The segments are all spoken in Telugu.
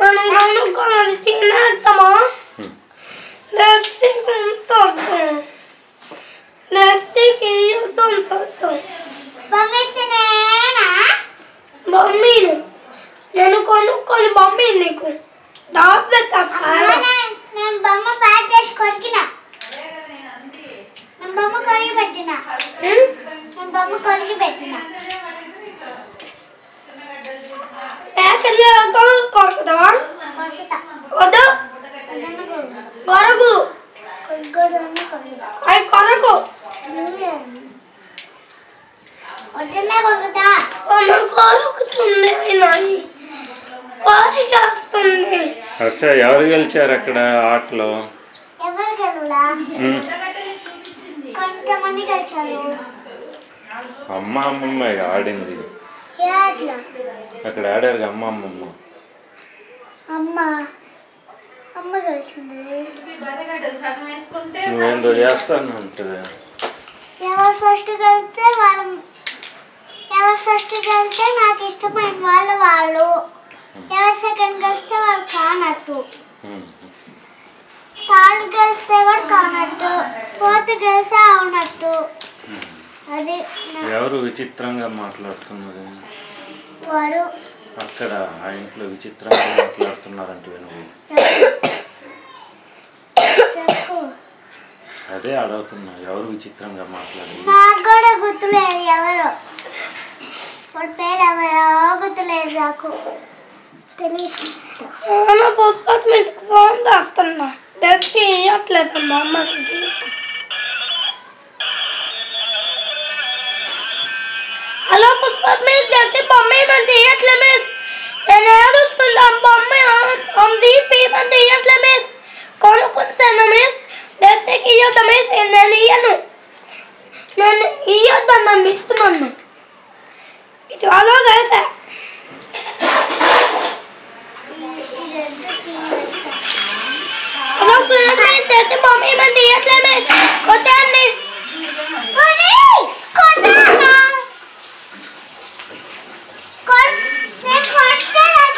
మనం కొనుక్కోవాలి తినేస్తామా నేను కొనుక్కొని బొమ్మ నీకు దాచి పెట్టేస్తా నేను బొమ్మ ప్యాక్ చేసి కొరికిన నేను బొమ్మ కొరికి పెట్టిన ప్యాకెట్లో కొరుకుతావా వద్దు కొరకు అవి కొరకు వద్దనే కొరుకుతా కొరుకుతుంది కొరికేస్తుంది. అచ్చా ఎవరు గెలిచారు అక్కడ ఆటలో? ఎవరు గెలులా? కొంతమంది గెలిచారు. అమ్మమ్మ ఆడింది అక్కడ ఆడారు అమ్మమ్మ గెలిచింది. నువ్వేందో చేస్తాను ఉంటుంది. ఎవరు ఫస్ట్ గెలిస్తే నాకు ఇష్టమైన వాళ్ళు ఎవరు సెకండ్ గెలిస్తే వాళ్ళు కానట్టు, థర్డ్ గెలిస్తే వాడు కానట్టు, ఫోర్త్ గెలిస్తే అవునట్టు. అది ఎవరు విచిత్రంగా మాట్లాడుతున్నారు? వాడు అక్కడ ఆ ఇంట్లో విచిత్రంగా మాట్లాడుతున్నారంటే నువ్వు చెప్పు. అదే అడుగుతున్నా, ఎవరు విచిత్రంగా మాట్లాడేది? నాకు కూడా గుర్తులేదు ఎవరు, వాడి పేరు ఎవరో గుర్తులేదు నాకు తెలియదు. పుష్పత్ మీకు ఫోన్ చేస్తున్నా తెచ్చి ఇవ్వట్లేదమ్మా అమ్మకి. హలో పుష్పత్ మిస్ తెచ్చి బొమ్మ ఏమని తీయట్లే మిస్, నేను ఏడుస్తుందా బొమ్మ తీపి ఏమని తీయట్లే మిస్, కొనుక్కుంటాను మిస్ తెచ్చికి ఇవ్వద్దు మిస్, నేను ఇవ్వద్దన్నా మిస్ నన్ను ఇది అలా చేసా. తెచ్చి బొమ్మ ఏమని తీయట్లే మిస్ కొట్టండి.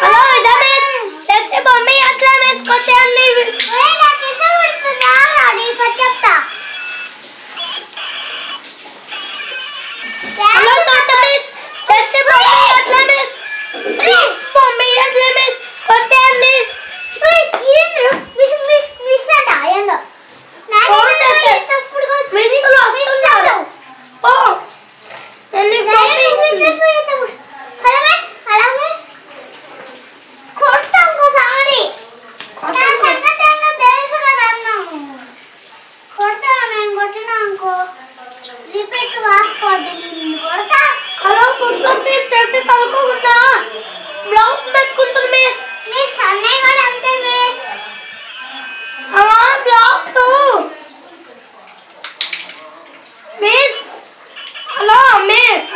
హలో ఇదా మిస్ తెచ్చి బొమ్మ అట్లా మిస్ కొట్టండి. చెప్తా హలో తాత మిస్ తెచ్చి బొమ్మ అట్లా మిస్ బొమ్మ అట్లా మిస్ కొట్టండి. హలో పుస్తకం మిస్ తెచ్చి కలుపుకుందా బ్లౌజ్ పెట్టుకుంటుంది మిస్. మిస్ అన్నయ్య కూడా అంతే miss. Blouse miss. Hello miss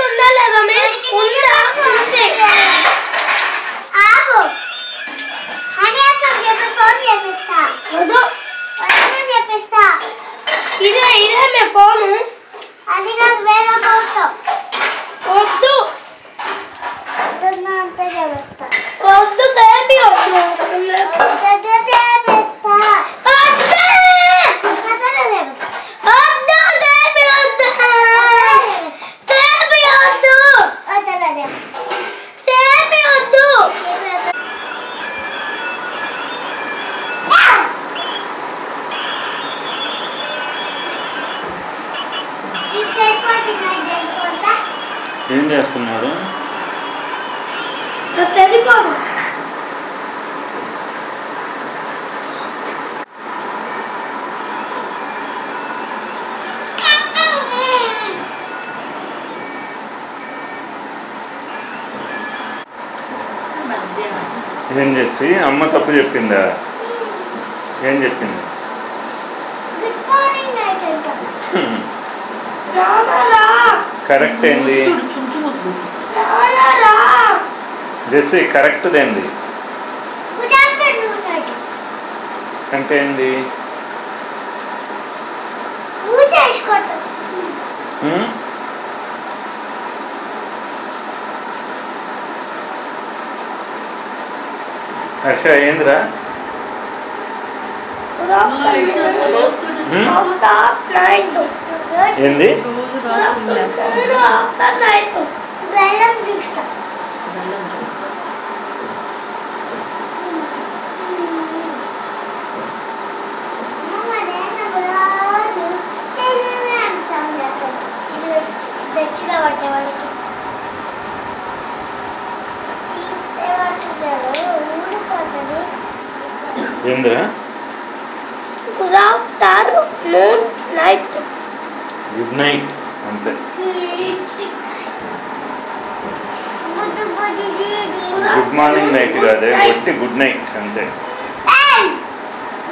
ఉందా లేదా మిస్? ఉందా? ఉంది. ఆగు అని చెప్పి ఫోన్ చేపిస్తా. వద్దు చెప్పిస్తా. ఇదే మీ ఫోను. అది నాకు వేరే ఫోటో వద్దు అంతా చేపిస్తా. వద్దు సేపి వద్దు చేపిస్తా. ఏం చేస్తున్నారు? సరిపోదు. ఏం చేసి అమ్మ తప్పు చెప్పిందా? ఏం చెప్పింది? కరెక్ట్ ఏంది? జెస్సీ కరెక్ట్ ఏంది అంటే ఏంది? హర్ష ఏందిరా ఏంది ఏందిరా గుడ్ నైట్ అంతే. గుడ్ మార్నింగ్ నైట్ కాదే ఒట్టి గుడ్ నైట్ అంతే.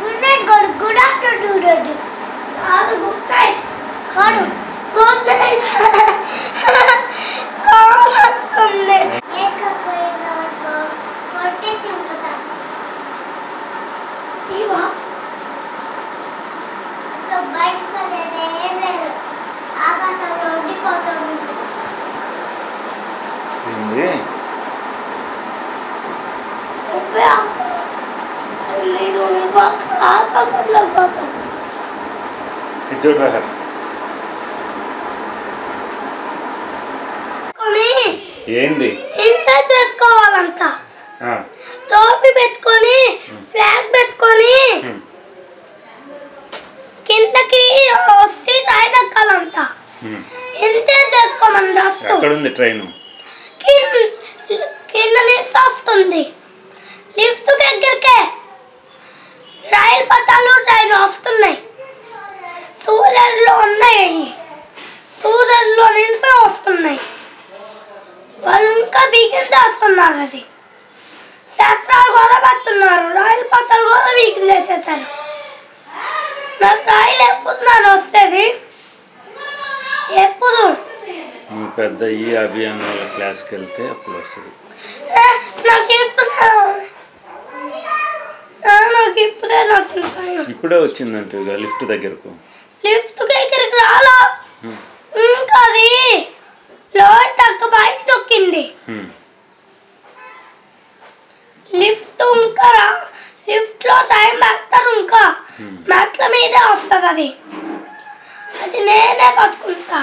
గుడ్ నైట్ కాదు, గుడ్ ఆఫ్టర్నూన్ అండి. కాదు గుడ్ నైట్ కాదు, గుడ్ నైట్ కావాలి. కొట్టే చంపుతా ఇవా బయటకు పదేది ఏం లేదు, ఆకాశంలో ఉండిపోతాం. ఆకాశంలో పోతాం. ఏంది ఇన్సర్ట్ చేసుకోవాలంట. టోపీ పెట్టుకొని ఫ్లాగ్ పెట్టుకొని కిందకి వచ్చి ట్రైన్ ఎక్కాలంట. ఇన్సర్ట్ చేసుకోమని ఎక్కడుంది ట్రైన్? కింద నుంచి వస్తుంది లిఫ్ట్ దగ్గరకే. రైలు పట్టాలు ట్రైన్ వస్తున్నాయి, సూర్యులో ఉన్నాయి, సూర్యులో నుంచి వస్తున్నాయి. వాళ్ళు ఇంకా బిగిన్ చేస్తున్నారు, అది చక్రాలు కూడా పడుతున్నారు, రైలు పట్టాలు కూడా బిగిన్ చేసేసారు. నాకు రైలు ఎప్పుడు నన్ను వస్తుంది, ఎప్పుడు నువ్వు పెద్ద ఈ అభియానాల క్లాస్కి వెళ్తే అప్పుడు వస్తుంది. నాకు ఇప్పుడే వస్తుంది. ఇప్పుడే వచ్చిందంటే లిఫ్ట్ దగ్గరకు. లిఫ్ట్ దగ్గరికి రాలా, ఇంకా అది లోయ తక్క బయట నొక్కింది. లిఫ్ట్ ఇంకా లిఫ్ట్ లో టైం పెడతారు, ఇంకా మెట్ల మీదే వస్తుంది. అది అది నేనే పట్టుకుంటా.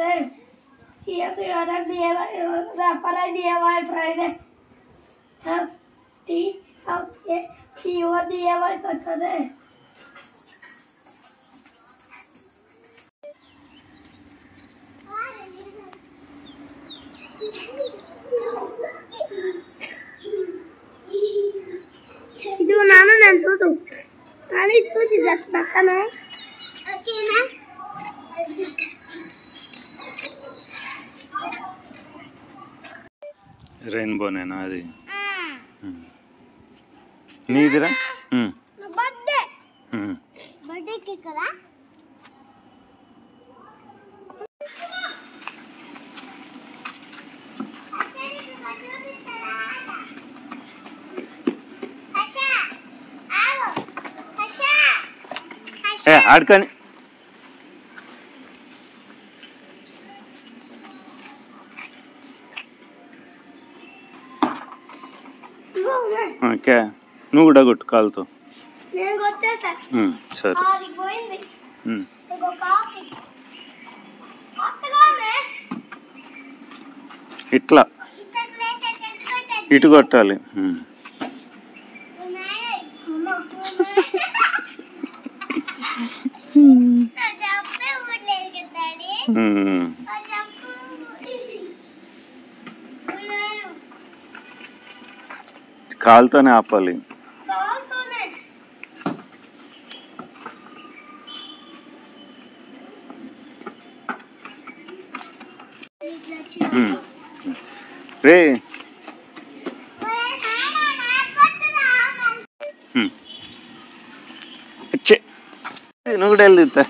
Saturday. DIY Friday. DIY Saturday. ಇದು ನಾನು ನೆನ್ಸೋದು ನಾನು ಇತ್ತು ಪಕ್ಕನ ಓಕೆನಾ రెయిన్బోనేనా అది నీదిరా బర్త్డే బర్త్డేకి కదా ఆడుకొని ఓకే నువ్వు కూడా కొట్టు కాలుతో సరే ఇట్లా ఇటు కొట్టాలి కాలుతోనే ఆపాలి రే నువ్వు కూడా వెళ్తా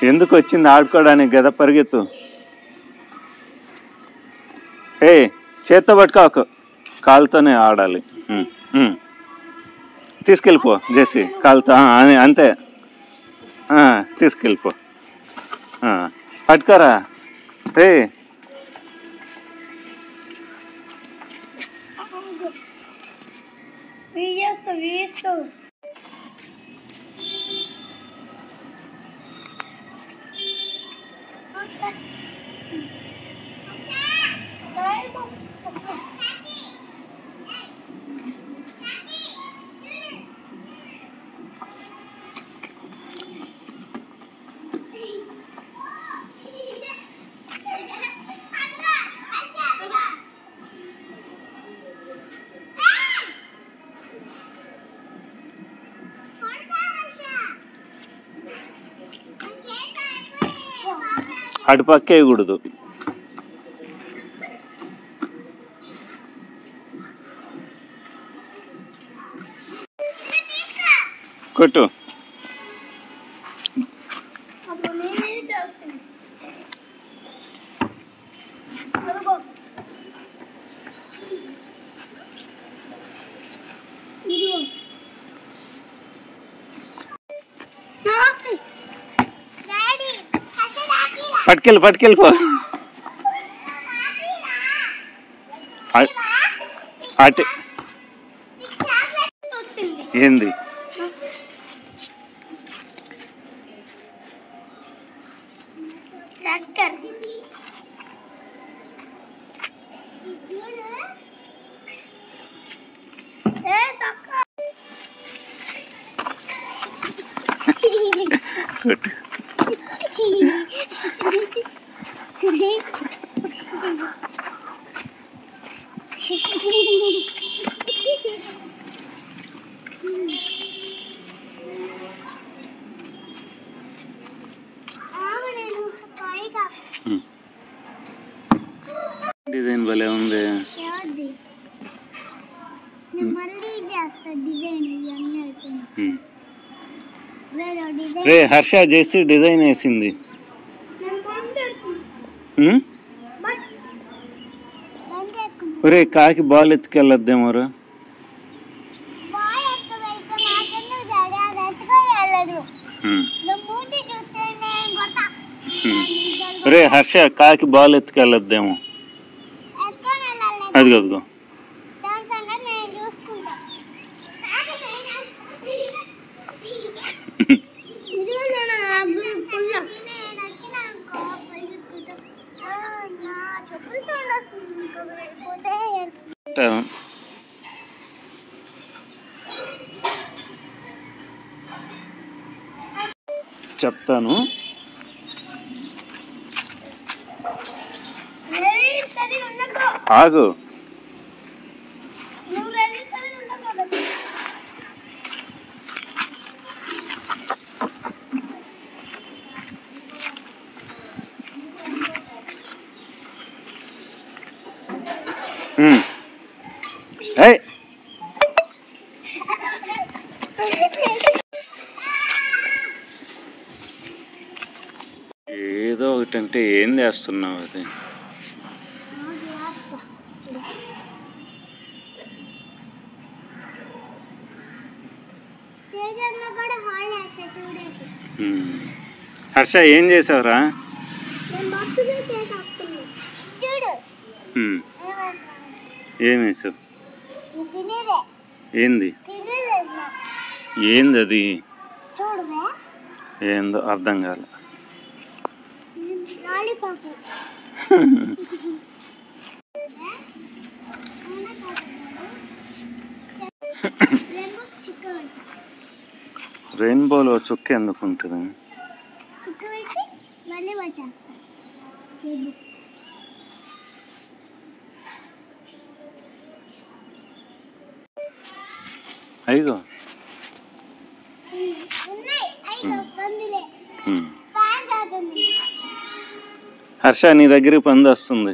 ఎందుకు వచ్చింది ఆడుకోవడానికి కదా పరిగెత్తు చేత్తో పట్టుకోకు కాలుతోనే ఆడాలి తీసుకెళ్ళిపో జేసి కాలుతో అంతే తీసుకెళ్ళిపో పట్టుకోరా అటు పక్క వేయకూడదు కొట్టు పట్టుకెళ్ళిపో అటు ఏంది డిజైన్ భలే ఉంది. రే హర్ష చేసి డిజైన్ వేసింది. ఒరే కాకి బాల్ ఎత్తుకెళ్ళొద్దేమోరా. రే హర్ష కాకి బాల్ ఎత్తుకెళ్ళొద్దేమో. అది కదుగో చెప్తాను. ఆగు. ఏదో ఒకటి అంటే ఏం చేస్తున్నావు? అది హర్ష ఏం చేసావురా? ఏం వేసావు? ఏంది ఏంది అది? ఏందో అర్థం కాలే. రెయిన్బోలో చుక్క ఎందుకు ఉంటుంది? అయ్యో హర్ష నీ దగ్గరికి పంది వస్తుంది.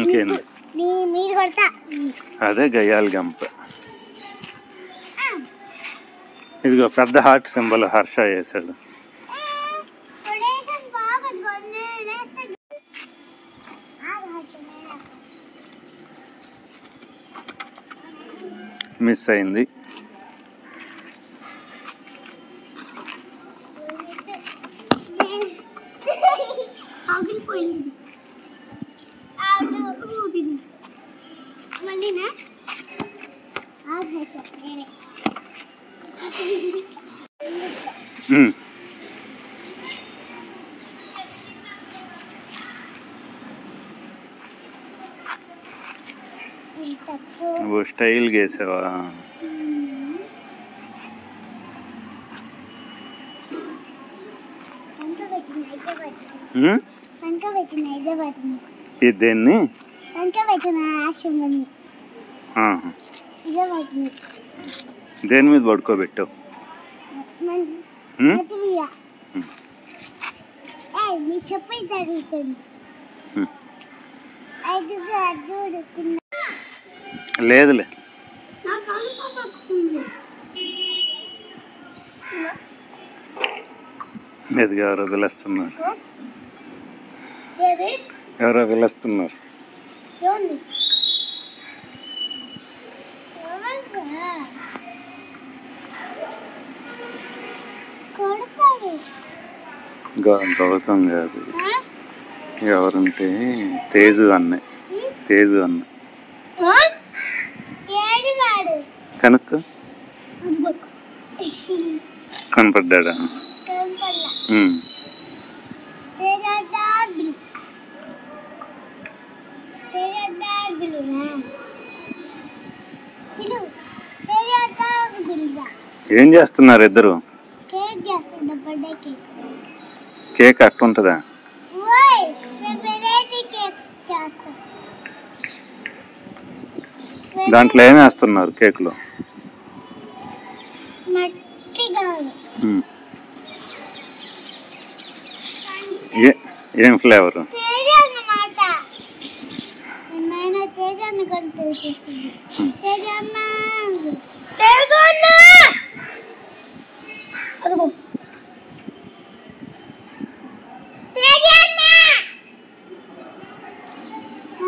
ఇంకేంది? అదే గయ్యాలి గంప. ఇదిగో పెద్ద హార్ట్ సింబల్ హర్ష వేసాడు. మిస్ అయింది. वो స్టైల్ గేసావా? దేన్ని దేని మీద పడుకోబెట్టావు? లేదులే. ఎదుగు ఎవరో పిలుస్తున్నారు. ఎవరో పిలుస్తున్నారు. గౌతమ్ కాదు, ఎవరంటే తేజు అన్న. తేజు అన్న కనుక్కో. కనపడ్డా? ఏం చేస్తున్నారు ఇద్దరు? కేక్ అట్టుంటుందా? దాంట్లో ఏమి వేస్తున్నారు కేక్లో? ఏం ఫ్లేవరు? తేజ అన్నమాట. నాయన తేజ అన్న కంటే తేజ అన్న అదిగో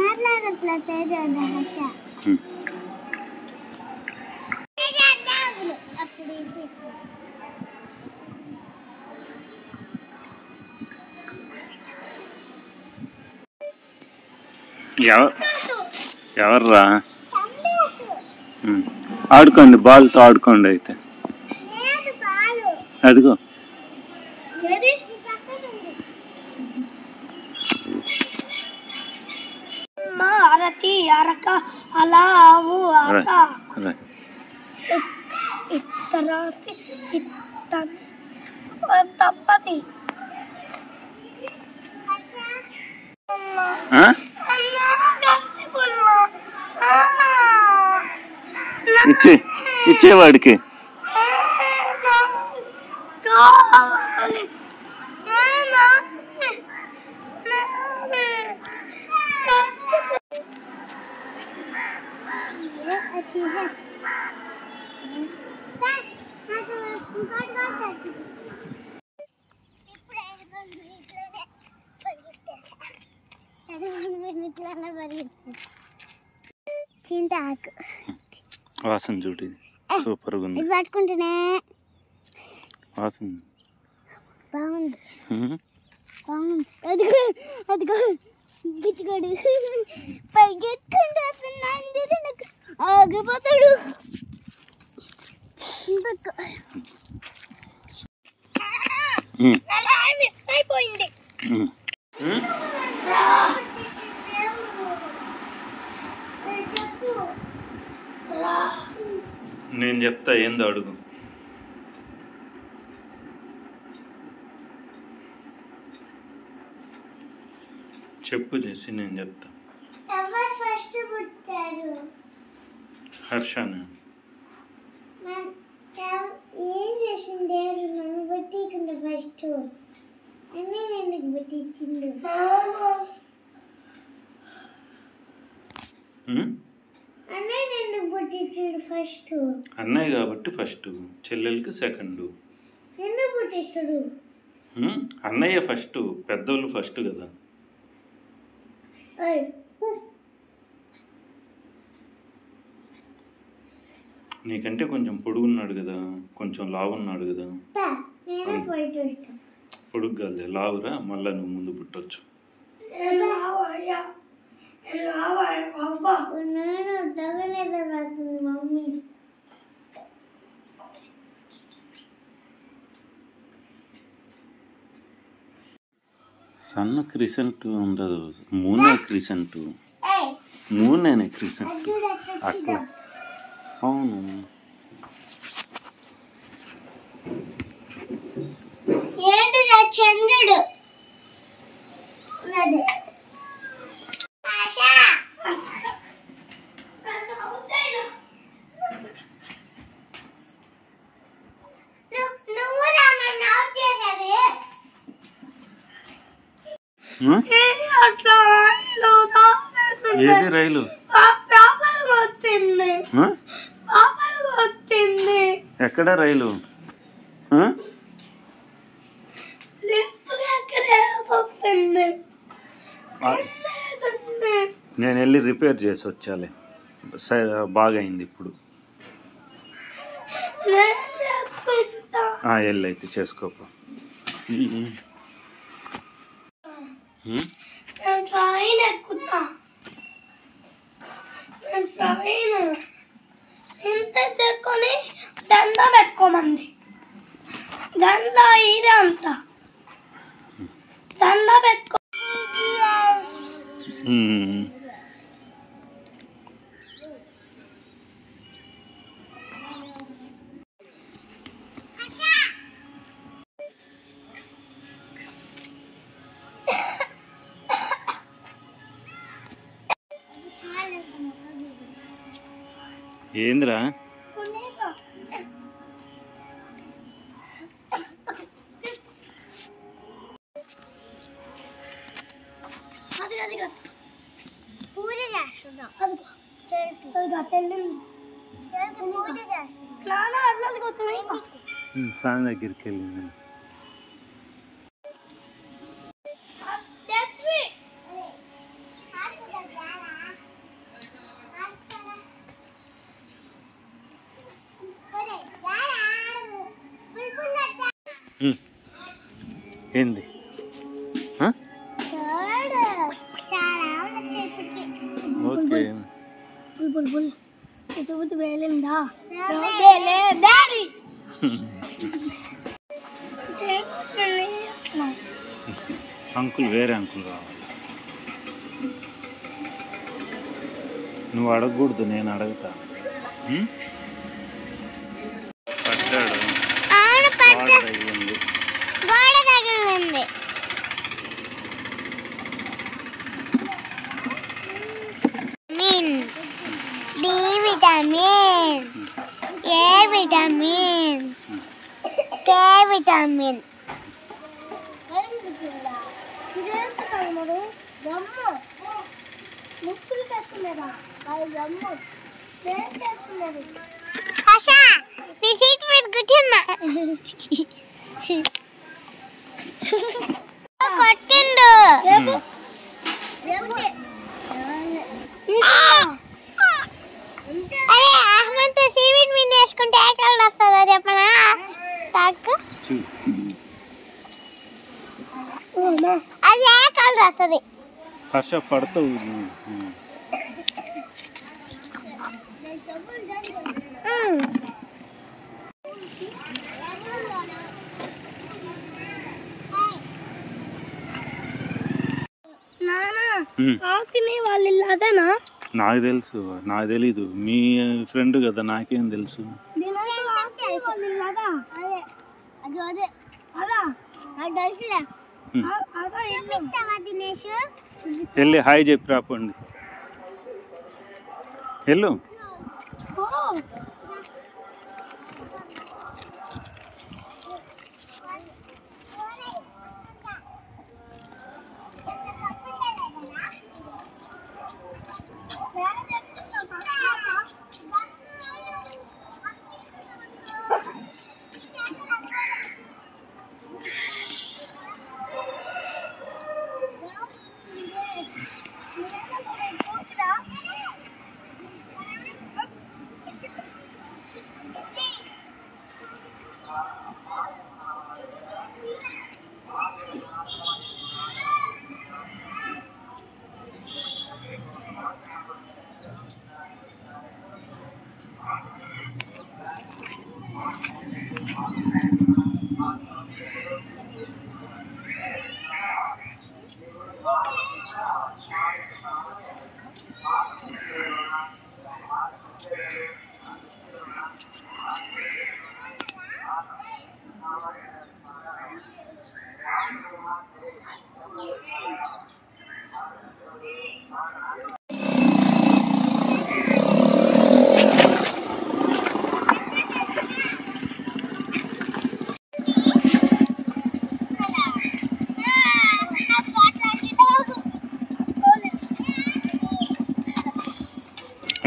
మాట్లాడట్లా తేజ అన్న హర్ష అప్పుడు ఎవర్రా? ఆడుకోండి, బాల్తో ఆడుకోండి. అయితే అదిగో అరటి అరక అలా ఆవు అరక ఇత్తరాసి తప్పది. ఇచ్చేవాడికి చింతాకు వాసన చూడు, సూపర్గా ఉంది. ఇది పట్టుకుంటేనే వాసన బాగుంది. బాగుంది. అదిగో అదిగో గిచ్చుకోడు పైకి ఎత్తుకుంటూ వస్తున్నాడు, ఆగిపోతాడు. అయిపోయింది. నేను చెప్తా, ఏందో అడుగు. చెప్పు చేసి నేను చెప్తా. హర్షానా? ఏం చేసింది దేవుడు? నన్ను బట్టికుండా ఫస్ట్ అన్నయ్య ఎందుకు బట్టించిండు? అన్నయ్య ఎందుకు బట్టించాడు ఫస్ట్? అన్నయ్య కాబట్టి ఫస్ట్, చెల్లెలకి సెకండ్. ఎందుకు పుట్టిస్తాడు? అన్నయ్య ఫస్ట్, పెద్దోళ్ళు ఫస్ట్ కదా. నీకంటే కొంచెం పొడుగున్నాడు కదా, కొంచెం లావున్నాడు కదా. పొడుగు కాదులే, లావురా, మళ్ళా నువ్వు ముందు పుట్టొచ్చు. సన్న క్రిసెంట్ ఉండదు, మూనే క్రిసెంట్. మూనేనే క్రిసెంట్ అట్లా. అవును. చంద్రుడు ఏది రైలు? ఎక్కడ రైలు? నేను వెళ్ళి రిపేర్ చేసి వచ్చాలే, బాగైంది ఇప్పుడు. వెళ్ళైతే చేసుకోపో. ట్రైన్ ఎక్కుతా, ట్రైన్ ఇంత చేసుకొని దందా పెట్టుకోమంది. దందా ఇదే అంత దందా పెట్టుకో. ఏంద్రా? నాన్న అట్లా కొడుతున్నాయి సాయం దగ్గరికి వెళ్ళింది. ఏంది ఓకే వేలిందా అంకుల్ వేరే అంకుల్ కావాలి. నువ్వు అడగకూడదు, నేను అడుగుతా. పడ్డాడు, గోడ తగిలింది. D vitamin, A vitamin, K vitamin. కొట్టిండు. అరే అహ్మద్ సి విటమిన్ వేసుకుంటే ఏ కలర్ వస్తుందో చెప్పనా? తాకు అది ఏ కలర్ వస్తుంది? హర్ష పడతావు. వాళ్ళ ఇల్లు అదేనా? నాకు తెలుసు, నాకు తెలీదు. మీ ఫ్రెండ్ కదా, నాకేం తెలుసు. వెళ్ళి హాయ్ చెప్పి రాపండి. వెళ్ళు.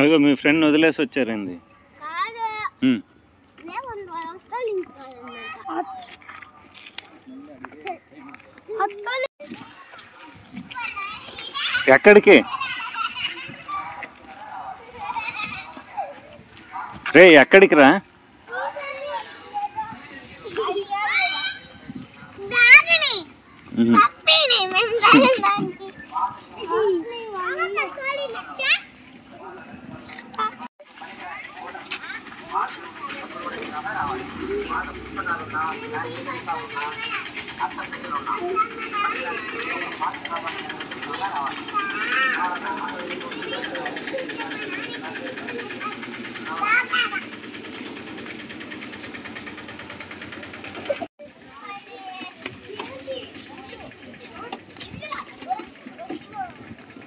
అదిగో మీ ఫ్రెండ్ వదిలేసి వచ్చారండి. ఎక్కడికి రే? ఎక్కడికి రా?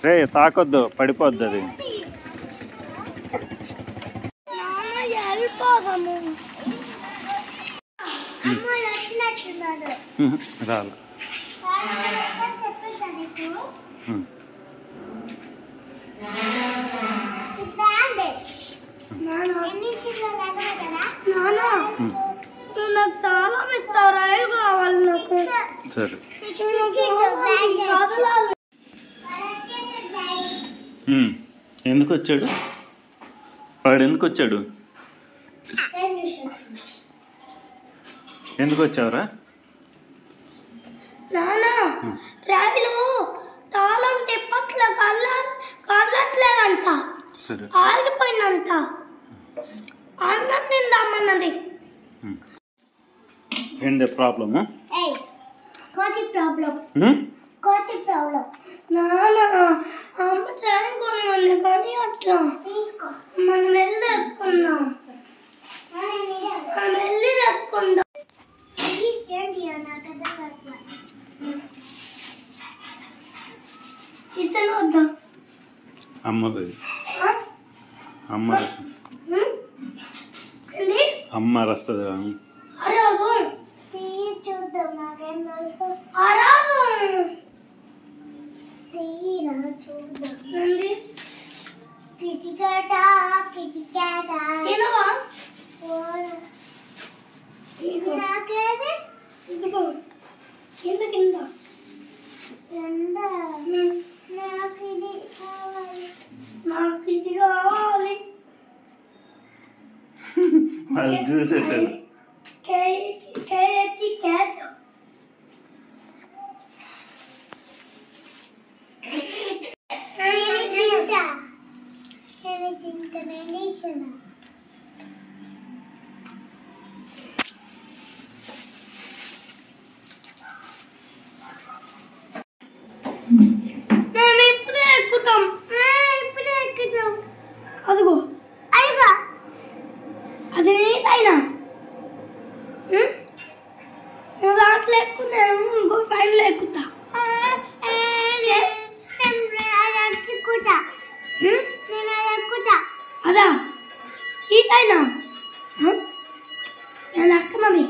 రే తాకొద్దు, పడిపోద్ది అది. రాదు. నానా ఎన్ని చిల్లలు అడగరా నానా నువ్వు నాకు తాళం ఇస్తావు, రైలు కావాలి నాకు. సరే కదలాలి. ఎందుకు వచ్చాడు వాడు? ఎందుకు వచ్చాడు? ఎందుకు వచ్చావురా? నానా రైలు తాళం తిప్పట్లే, కదలట్లేదంట, సరే ఆగిపోయిందంట. అన్నం తిందామన్నది. ఏంటి ప్రాబ్లము? ఏయ్ కోతి ప్రాబ్లం నానా అమ్మ ట్రైన్ కొనమంది కానీ అట్లా తీసుకో మనం వెళ్ళి వేసుకుందాం. మనం వెళ్ళి వేసుకుందాం. ఏంటి నాకు అర్థం కావట్లేదు. ఇతను వద్దా? అమ్మది ఆ? అమ్మ రసం. ఉం? ఏంది? అమ్మ రస్తుంది. అరాదు తీయి చూద్దాం, నాకేం తెలుసు. అరాదు తీయరా చూద్దాం. ఏంది? కిటికాట తినవా? నాకేది ఇదిగో కింద కింద. రెండా ఉం. నాకు ఇది కావాలి. నాకు ఇది కావాలి. వాళ్ళు చూసేసారు. కేతి క్యాట్. నేను తింటా నేను ఇస్తున్నా. మేము ఇప్పుడే ఎక్కుతాం. ఇప్పుడు ఎక్కుతాం. అదిగో అయ్యా అది నీకైనా నువ్వు దాంట్లో ఎక్కువ, నేను ఇంకో ట్రైన్లో ఎక్కుతా. ఎక్కుతా ఉం? నేను ఎక్కుతా. అదా ఈ ట్రైనా? నేను ఎక్కమది.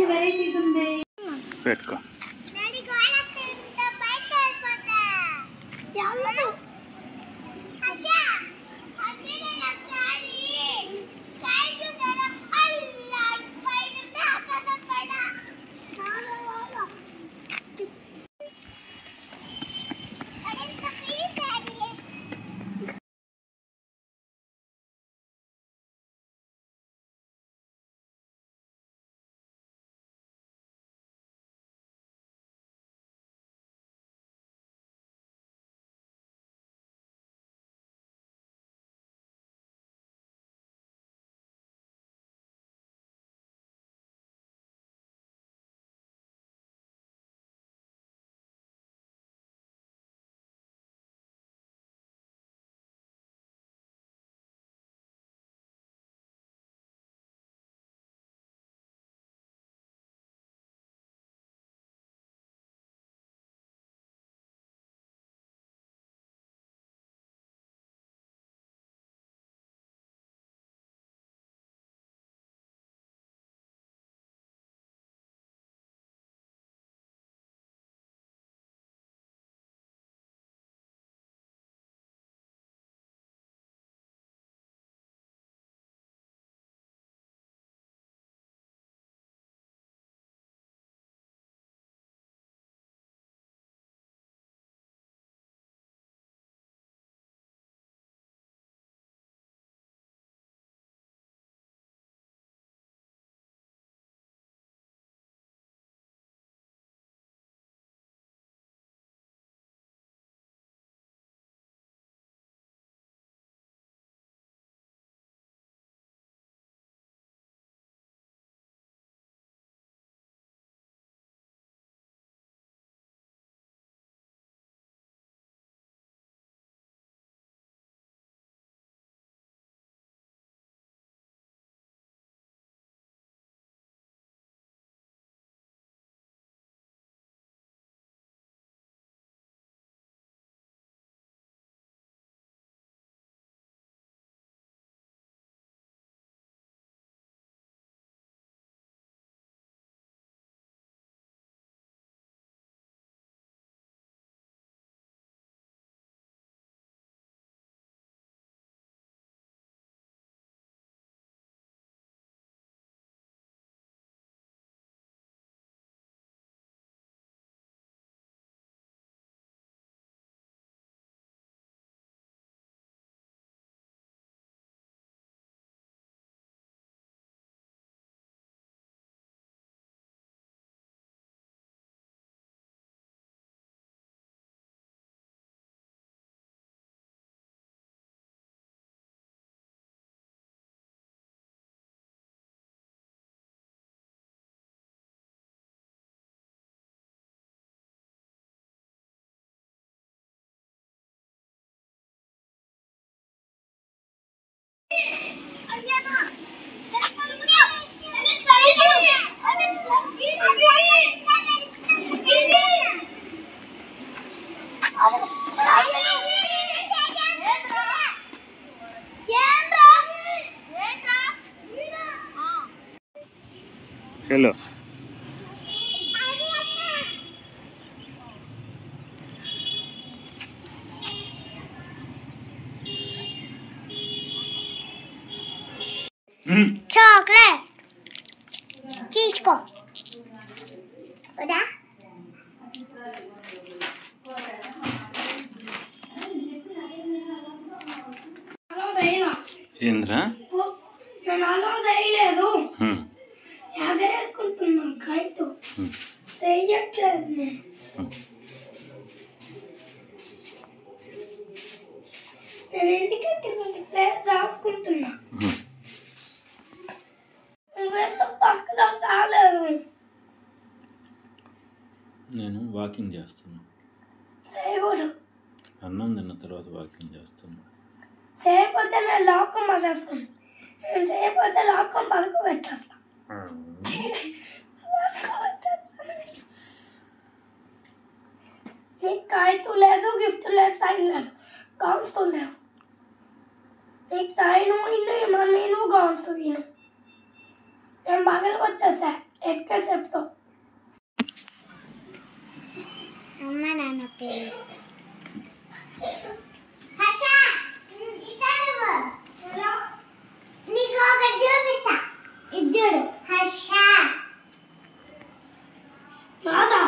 వెరైటీస్ ఉంది. పెట్టుకో. డాడీ గోడ కింద పైకి వెళ్ళిపోతా. ఎవరు? అచ్చా అచ్చే నేను డాడీ సైడ్ ద్వారా అల్లా పైన దాకా పైన. హలో చాక్లెట్ తీసుకో కదా ఏంద్రా నేను అలా చేయలేదు ఎగరేసుకుంటున్నా కైతో చెయ్యట్లేదు నేను ఇంటికి సేపు రాసుకుంటున్నా నువ్వెందుకు పక్కన రాలేదు నేను వాకింగ్ చేస్తున్నా చేయకూడదు అన్నం తిన్న తర్వాత వాకింగ్ చేస్తున్నా చేయకపోతే నేను లోకం పడేస్తాను నేను చేయకపోతే లోకం పడుకు పెట్టేస్తాను నీకు కాయతూ లేదు గిఫ్ట్ లేదు టైం లేదు గౌన్స్ లేవు నీకు టైం ఇನ್ನು నేను గౌన్స్ విను నేను పగలు కొట్టేసా ఎక్కడ చెప్తా అమ్మ నాన్న పేరు నీకు ఒకటి చూపిస్తా ఇద్దరు హర్ష నాదా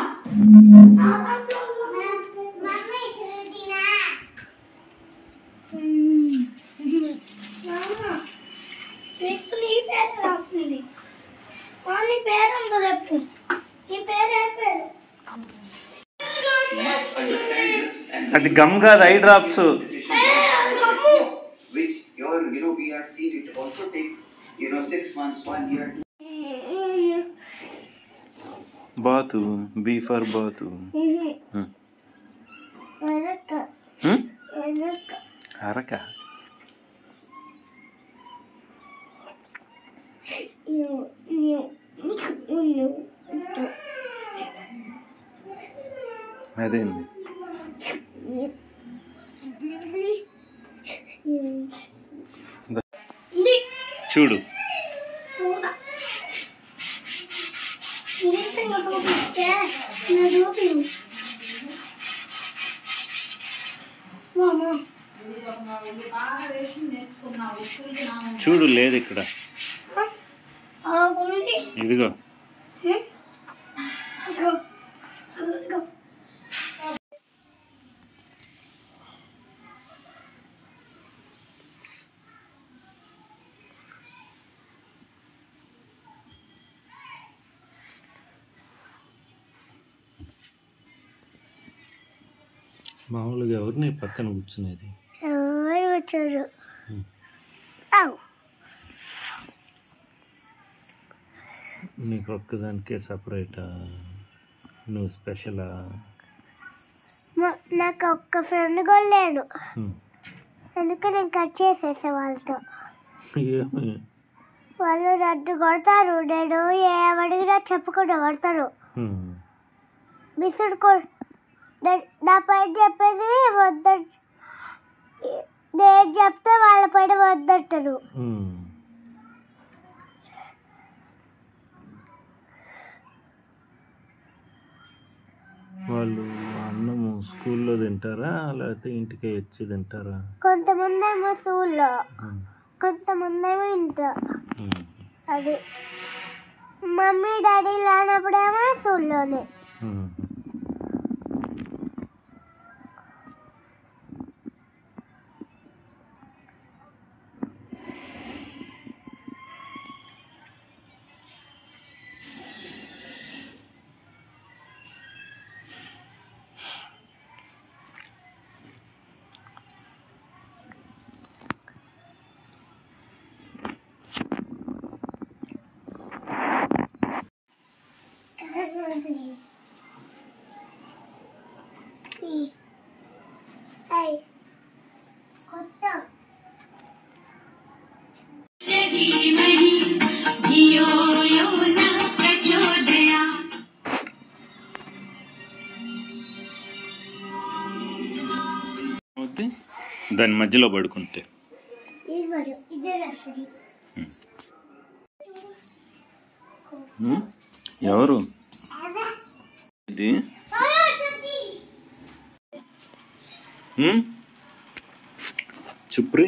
మమ్మీ చూసినా నీ పేరు రాసింది నీ పేరు చెప్పు నీ పేరు ఏం పేరు అది గమ్ కాదు eye drops which we have seen it also takes 6 months 1 year బాతు బీ ఫర్ బాతు అరక అదేంది చూడు చూడు లేదు ఇక్కడ ఇదిగో మామూలుగా ఎవరిని పక్కన కూర్చునేది వచ్చారు నీకు ఒక్కదానికే సపరేటా నువ్వు స్పెషలా నాకు ఒక్క ఫ్రెండ్ కూడా లేడు అందుకే నేను కట్ చేసేసా వాళ్ళతో వాళ్ళు నన్ను కొడతారు నేను ఏమడిగినా చెప్పకుండా కొడతారు బిసుడు నా పైన చెప్పేది వద్ద నేను చెప్తే వాళ్ళ పైన వద్దంటారు వాళ్ళు అన్నము స్కూల్లో తింటారా లేకపోతే ఇంటికి వచ్చి తింటారా కొంతమంది ఏమో స్కూల్లో కొంతమంది ఏమో ఇంట్లో అది మమ్మీ డాడీ లేనప్పుడేమో స్కూల్లోనే కొత్త లేకపోతే దాని మధ్యలో పడుకుంటే ఎవరు ఇది చుప్రి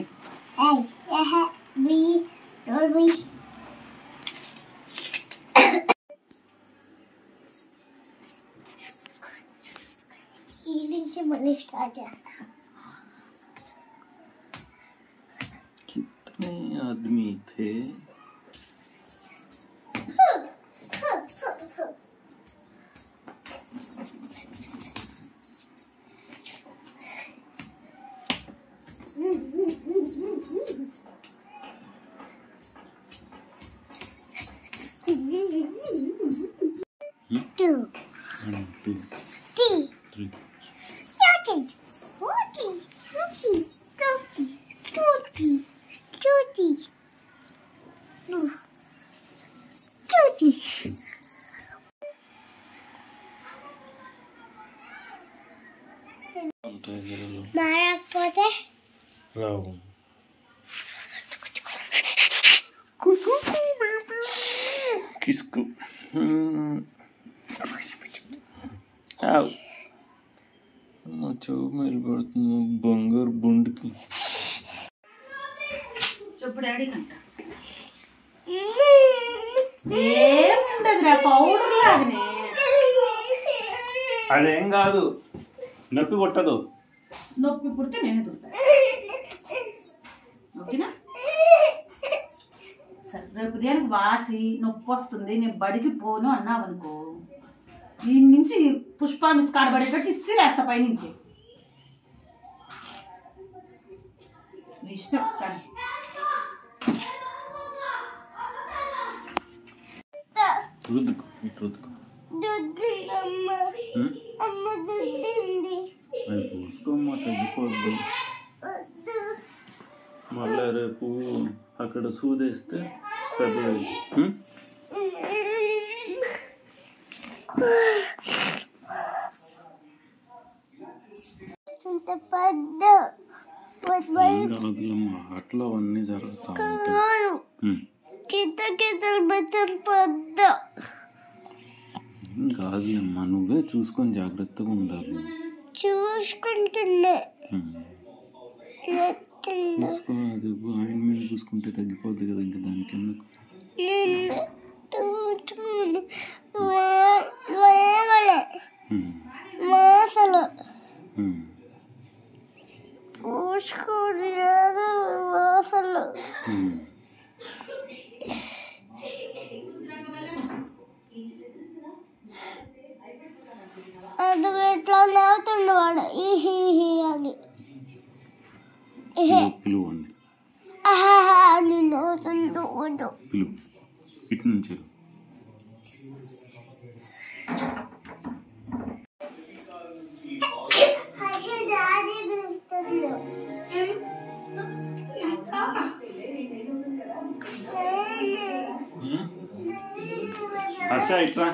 ఈ నుంచి మళ్ళీ స్టార్ట్ చేస్తా. कितने आदमी थे Two. 1 2 Three. 3 Thirteen. 14. 15. 20. 20. 30. 30. మారకపోతే రావు కిస్కు నా చెవు మరి పడుతుంది బంగారు బొండుకి చెప్పు డాడీ కంట ఏముండదురా పౌడర్ లాగానే అదేం కాదు నొప్పి కొట్టదు నొప్పి పుడితే నేను దొరుకుతా ఓకేనా సరే రేపు దేనికి వాసి నొప్పి వస్తుంది నేను బడికి పోను అన్నావు అనుకో దీని నుంచి పుష్ప మిస్ కాడబడి పెట్టి ఇసిరేస్తా పైనుంచి నీ ఇష్టం కానీ రుద్దుకు ఇటు రుద్దుకు అమ్మ దుద్దింది. అది పూసుకోమ్మా తగ్గిపోద్దు మళ్ళీ రేపు అక్కడ సూదేస్తే పెద్దది కాదులమ్మా అట్లా అవన్నీ జరుగుతా ఉంటాయి కాదులేమ్మా నువ్వే చూసుకొని జాగ్రత్తగా ఉండాలి చూసుకుంటున్నా చూసుకో అది ఆయింట్మెంట్ చూసుకుంటే తగ్గిపోద్ది కదా ఇంకా దానికి ఎందుకు మాసలు చూసుకోలేదు మాసలు అది ఇట్లా నవ్వుతుండేవాడు ఈహీ అని పిలువు అండి అని నవ్వుతుండు పిలువు ఇటు నుంచి హర్ష ఇట్రా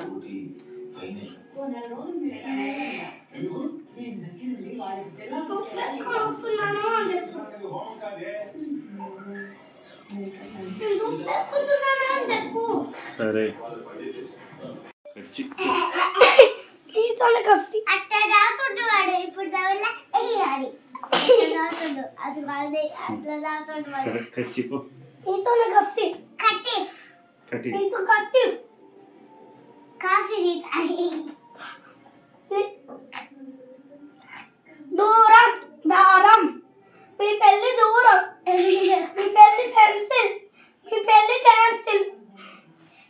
సరే అట్లా రాతుండేవాడు ఇప్పుడు దావల్ల వేయాలి అది వాళ్ళే అట్లా రాతుండేవాడు సరే కచ్చిపో కట్టి కట్టి కాఫీ దూరం దారం మీ పెళ్లి దూరం మీ పెళ్లి పెన్సిల్ మీ పెళ్లి క్యాన్సిల్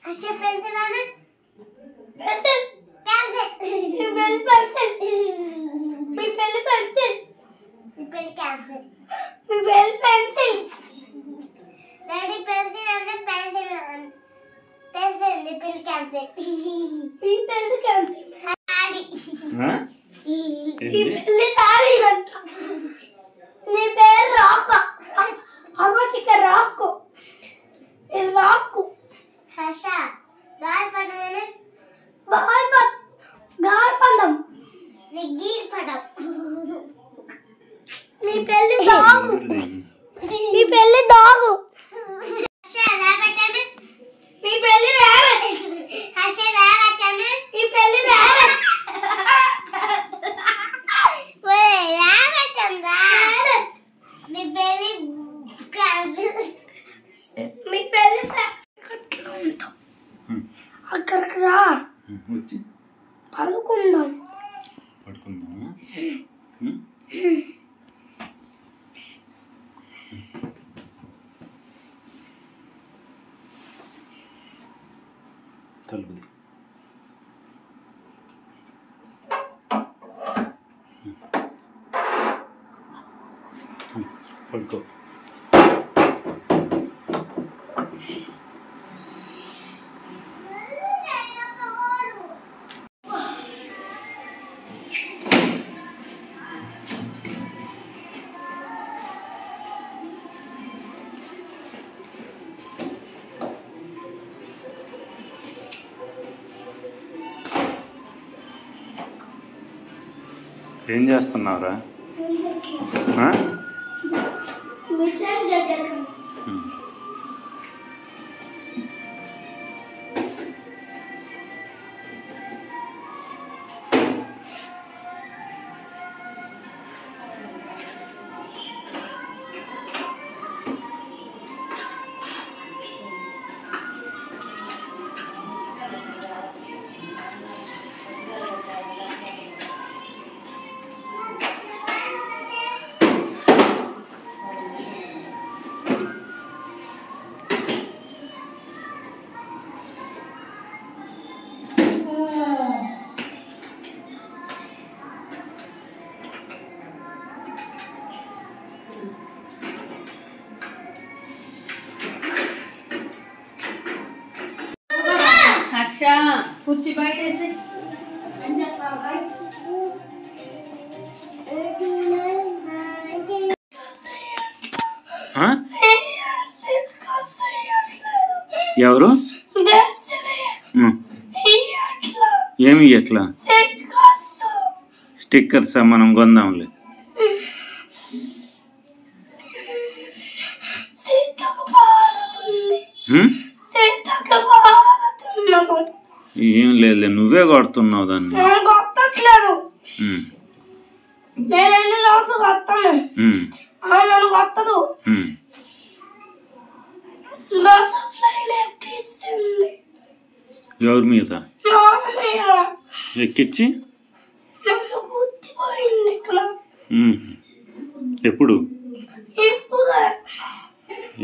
అసలు పెన్సిల్ అని పెన్సిల్ క్యాన్సిల్ మీ పెళ్లి పెన్సిల్ మీ పెళ్లి పెన్సిల్ ఇప్పుడు క్యాన్సిల్ మీ పెళ్లి పెన్సిల్ డాడీ పెన్సిల్ అంటే పెన్సిల్ పెన్సిల్ ఇప్పుడు క్యాన్సిల్ మీ పెళ్లి క్యాన్సిల్ డాడీ మీ పెళ్లి సారీ అంట నీ పేరు రాకు అమ్మసిక రాకు రాకు హర్ష దారి పడమని గార్పందం నీ గీర్ పడం నీ మీ పెళ్ళి డాగు. మీ పెళ్ళి రావత్. మీ పెళ్ళి రావత్. మీ పెళ్ళి అక్కడికి రా, వచ్చి పడుకుందాం. పడుకుందామా? తలుపుది. పడుకో. ఏం చేస్తున్నావురా? కుర్చీ బయట వేసి ఎవరు? ఏమి ఎట్లా? స్టిక్కర్స్ మనం కొందాంలే. ఏం లేదు, నువ్వే కొడుతున్నావు దాన్ని. కొట్టట్లేదు, నేను రోజు కొడతాను. నన్ను కొట్టదు. ఎవరి మీద ఎక్కించి? ఎప్పుడు?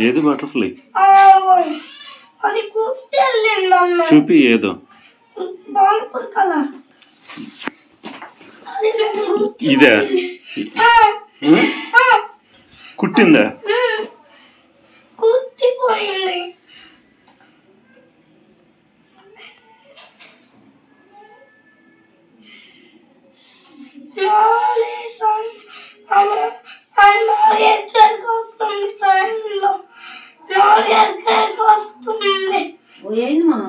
ఏది బటర్ఫ్లై? అది కుట్టెళ్ళిందన్న. చూపి ఏదో. ఇదే కుట్టిందా? కుట్టిపోయింది. ఎక్కడికి వస్తుంది ట్రైన్లో, ఎక్కడికి వస్తుంది. ఏంది మా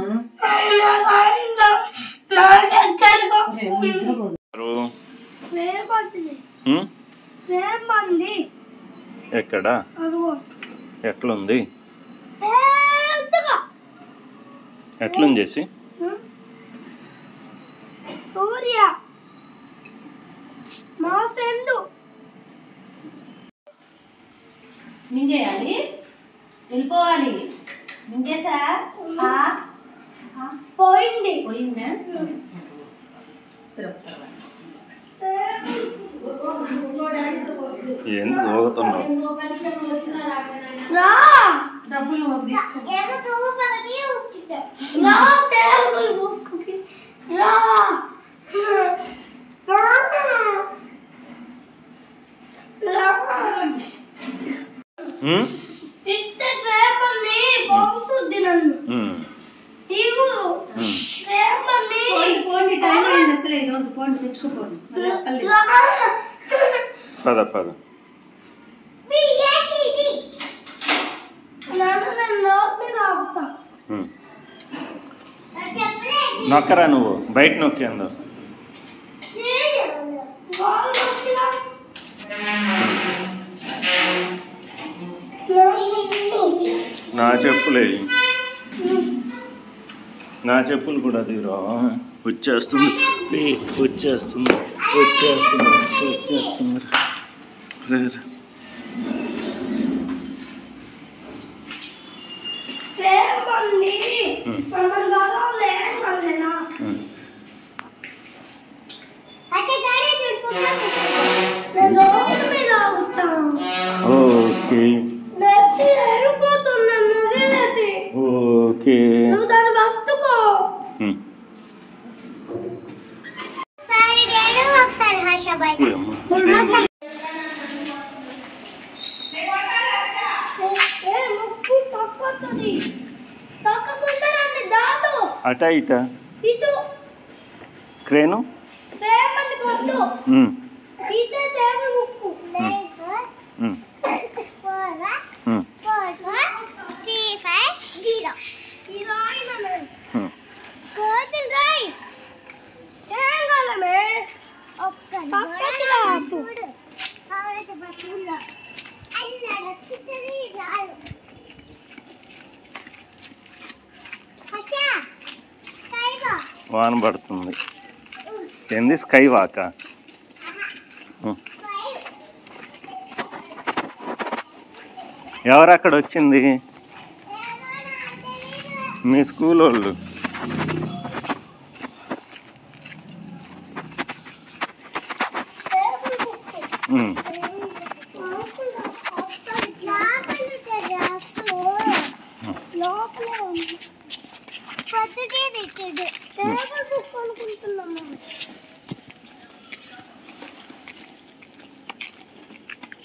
ఎక్కడ? ఎట్లుంది? ఎట్లుంది చేసి? సూర్య మా ఫ్రెండ్. మింగేయాలి, వెళ్ళిపోవాలి. మింగేసా? పోయింది. పోయిందా? ఏంది ఊగుతున్నావు? రా, డబ్బులు రా టేబుల్ బుక్కి రా. ఇస్తే ట్రేపని బాగుంది నన్ను. టైం అయింది అసలు. ఈరోజు ఫోన్ తెచ్చుకోపోండి. పద పద. నొక్కరా నువ్వు, బయట నొక్కేందో. నా చెప్పులే, నా చెప్పులు కూడా తీరా. వచ్చేస్తుంది వచ్చేస్తుంది వచ్చేస్తుంది వచ్చేస్తుంది. Okay okay. అటా ఇటా క్రేను. వాన పడుతుంది. ఏంది స్కై వాక? ఎవరు అక్కడ వచ్చింది? మీ స్కూల్ వాళ్ళు.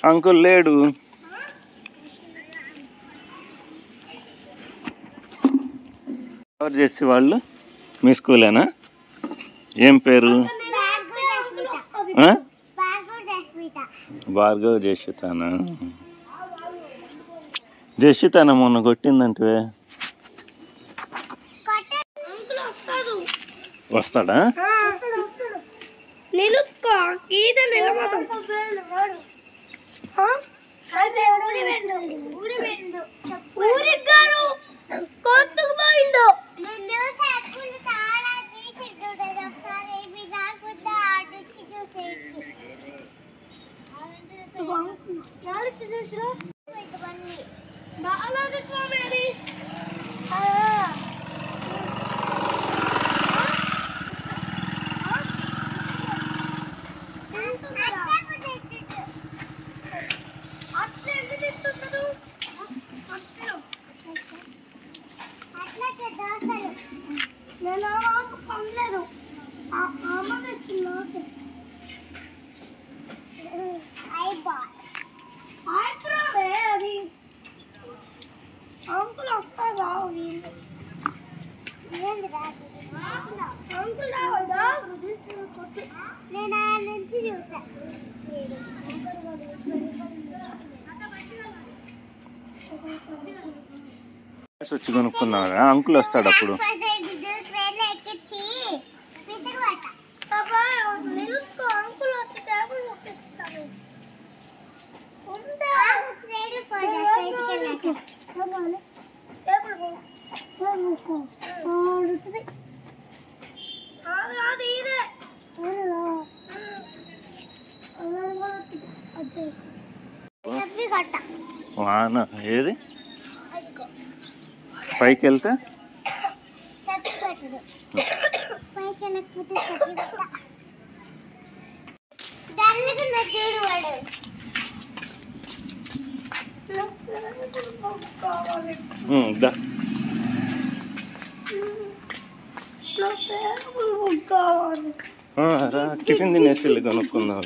అంకుల్ లేడు. ఎవరు చేసి వాళ్ళు? మీ స్కూలేనా? ఏం పేరు? భార్గవ్ జశ్వితానా? జశ్వితానా మొన్న కొట్టిందంటే వస్తాడా? వచ్చి కొనుక్కున్నారా? అంకుల్ వస్తాడు అప్పుడు. వాన ఏది పైకి వెళ్తే టిఫిన్ తినేసి వెళ్ళి కొనుక్కుందాం.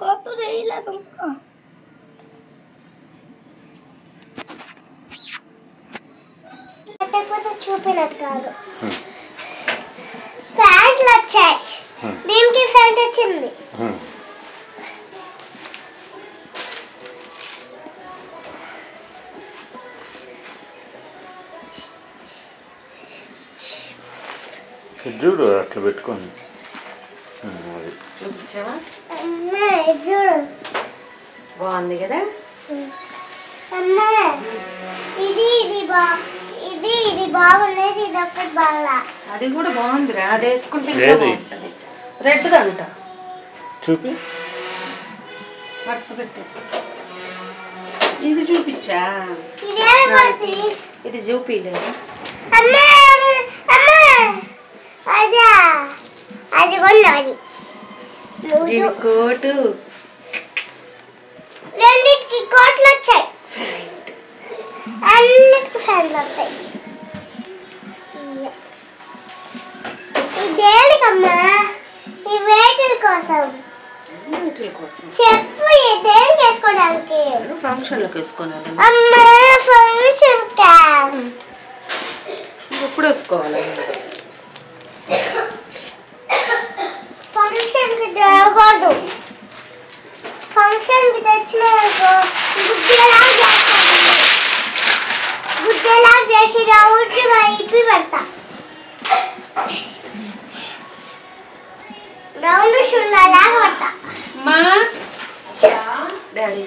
కొత్త చేయలేదు ఇంకా. చూపినట్టు కాదు, ఫ్యాంట్లు వచ్చాయి. దీనికి ఫ్యాంట్ వచ్చింది. చూడు అట్లా పెట్టుకోండి. చూపించావా? అమ్మా చూడు, బాగుంది కదా. అమ్మా ఇది ఇది బాగుండేది, ఇది ఒక్కటి బాగా. అది కూడా బాగుందిరా, అది వేసుకుంటే ఇంకా బాగుంటుంది. రెడ్ అంట చూపి, పట్టు పెట్టేసి. ఇది చూపించా, ఇది చూపిలేదు. అమ్మా అమ్మా అదా అది కొన్నది. ఇది కోటు, రెండింటికి కోట్లు వచ్చాయి, అన్నిటికి ఫ్యాన్లు వస్తాయి. ఈ దేనికమ్మా? ఈ వేటిల కోసం చెప్పు. ఈ దేనికి వేసుకోవడానికి? ఫంక్షన్లకు వేసుకోవాలి. అమ్మా ఫంక్షన్ కా ఎప్పుడు వేసుకోవాలి? ఫంక్షన్కి జరగకూడదు. ఫంక్షన్కి తెచ్చినాకో గుడ్డలా చేసి రౌండ్గా ఇప్పి పెడతా. రౌండ్ షుల్లాగా పెడతా. మా డాడీ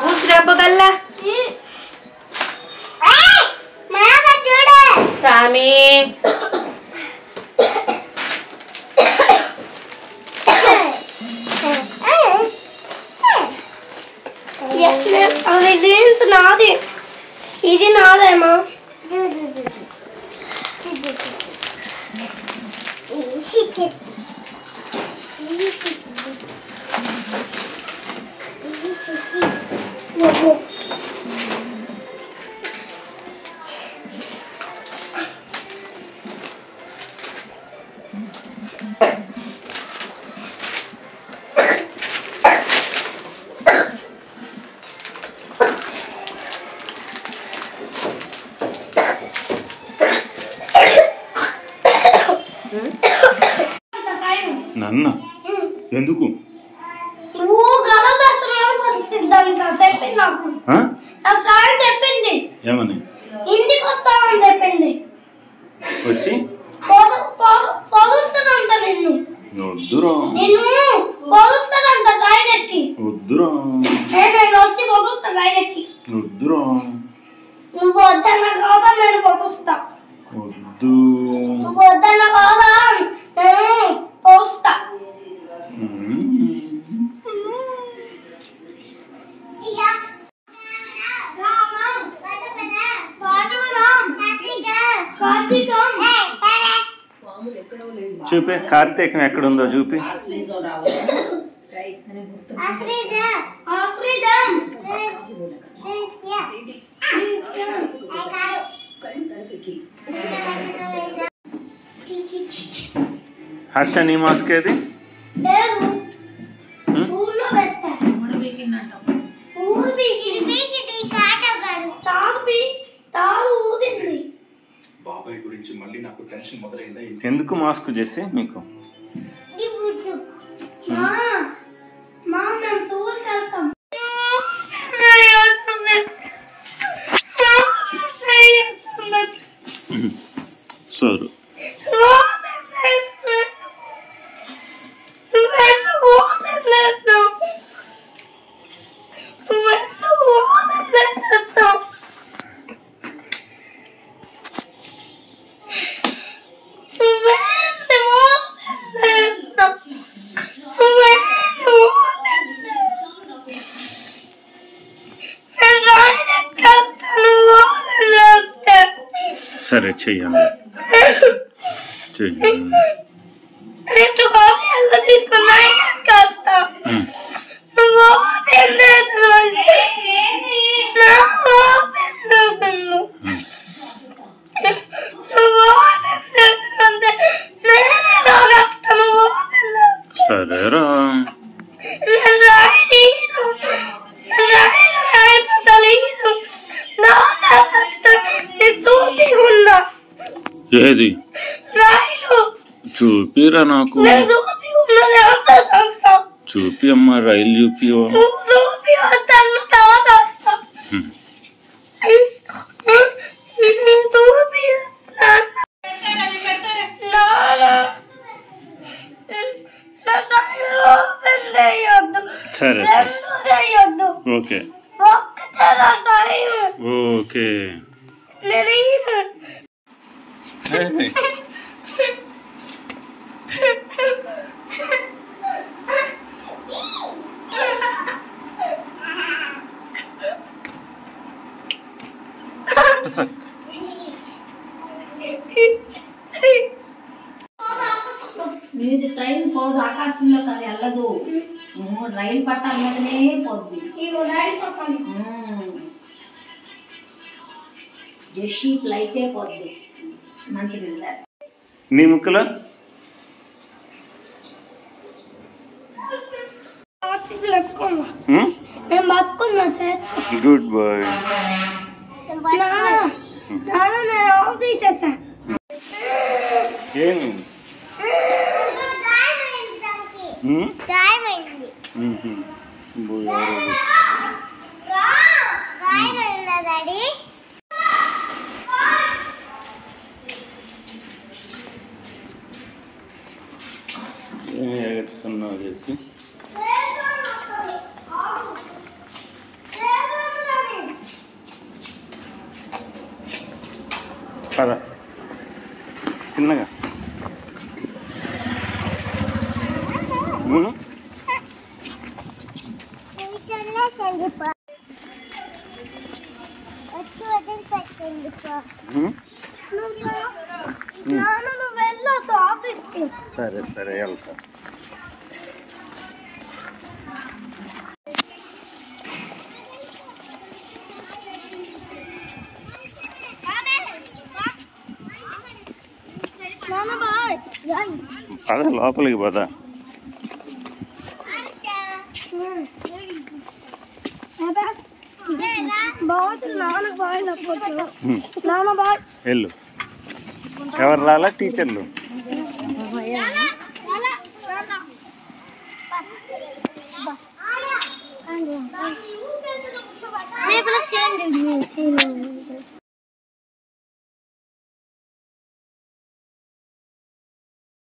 ఊసిరాపగల్లా చూడు సామి. అది జీన్స్ నాది, ఇది నాదేమా? నాన్న ఎందుకు నువ్వు గలగస్తున్నావు చెప్పింది నాకు. నా ఫ్రెండ్ చెప్పింది ఏమని? ఇంటికి వస్తామని చెప్పింది. వచ్చి పొలుస్తుందంట నిన్ను. వద్దురా, నిన్ను పొలుస్తుందంట ట్రైన్ ఎక్కి. వద్దురా, నేను వచ్చి పొలుస్తా ట్రైన్ ఎక్కి. వద్దురా, నువ్వు వద్దన్న కాదా నేను పొలుస్తా. వద్దు, నువ్వు వద్దన్న కాదా నేను పొలుస్తా. చూపి, కార్తీకం ఎక్కడుందో చూపి. హర్ష నీ మాస్క్ ఏది? ఎందుకు మాస్క్ చేసి మీకు? సరే సరే చెయ్యండి, చెయ్యండి. ఏది రైలు చూపిరా నాకు. నేను చూపి ఉన్నది అంత సంస్థ చూపి అమ్మ, రైలు చూపి. నువ్వు చూపి అంత తర్వాత వస్తా చూపి సరే చేయొద్దు ఓకే ఓకే. నీది ట్రైన్ పోదు, ఆకాశంలో కానీ వెళ్ళదు. రైలు పట్టాల మీదనే పోద్ది. జెషీ ఫ్లైటే పోద్ది. మంచిది. నీ ముక్కలా నేను బతుకున్నా సార్. Good bye. నేను ఆఫ్ తీసేసాను. ఏమి ఎగట్టుకున్నావు చేసి పద చిన్నగా. వచ్చి వదిలిపెట్టండి. నువ్వు వెళ్ళొద్దు ఆఫీస్కి. సరే సరే వెళ్తా. పద లోపలికి పద. వెళ్ళు. ఎవరు రాలా? టీచర్లు. రేపు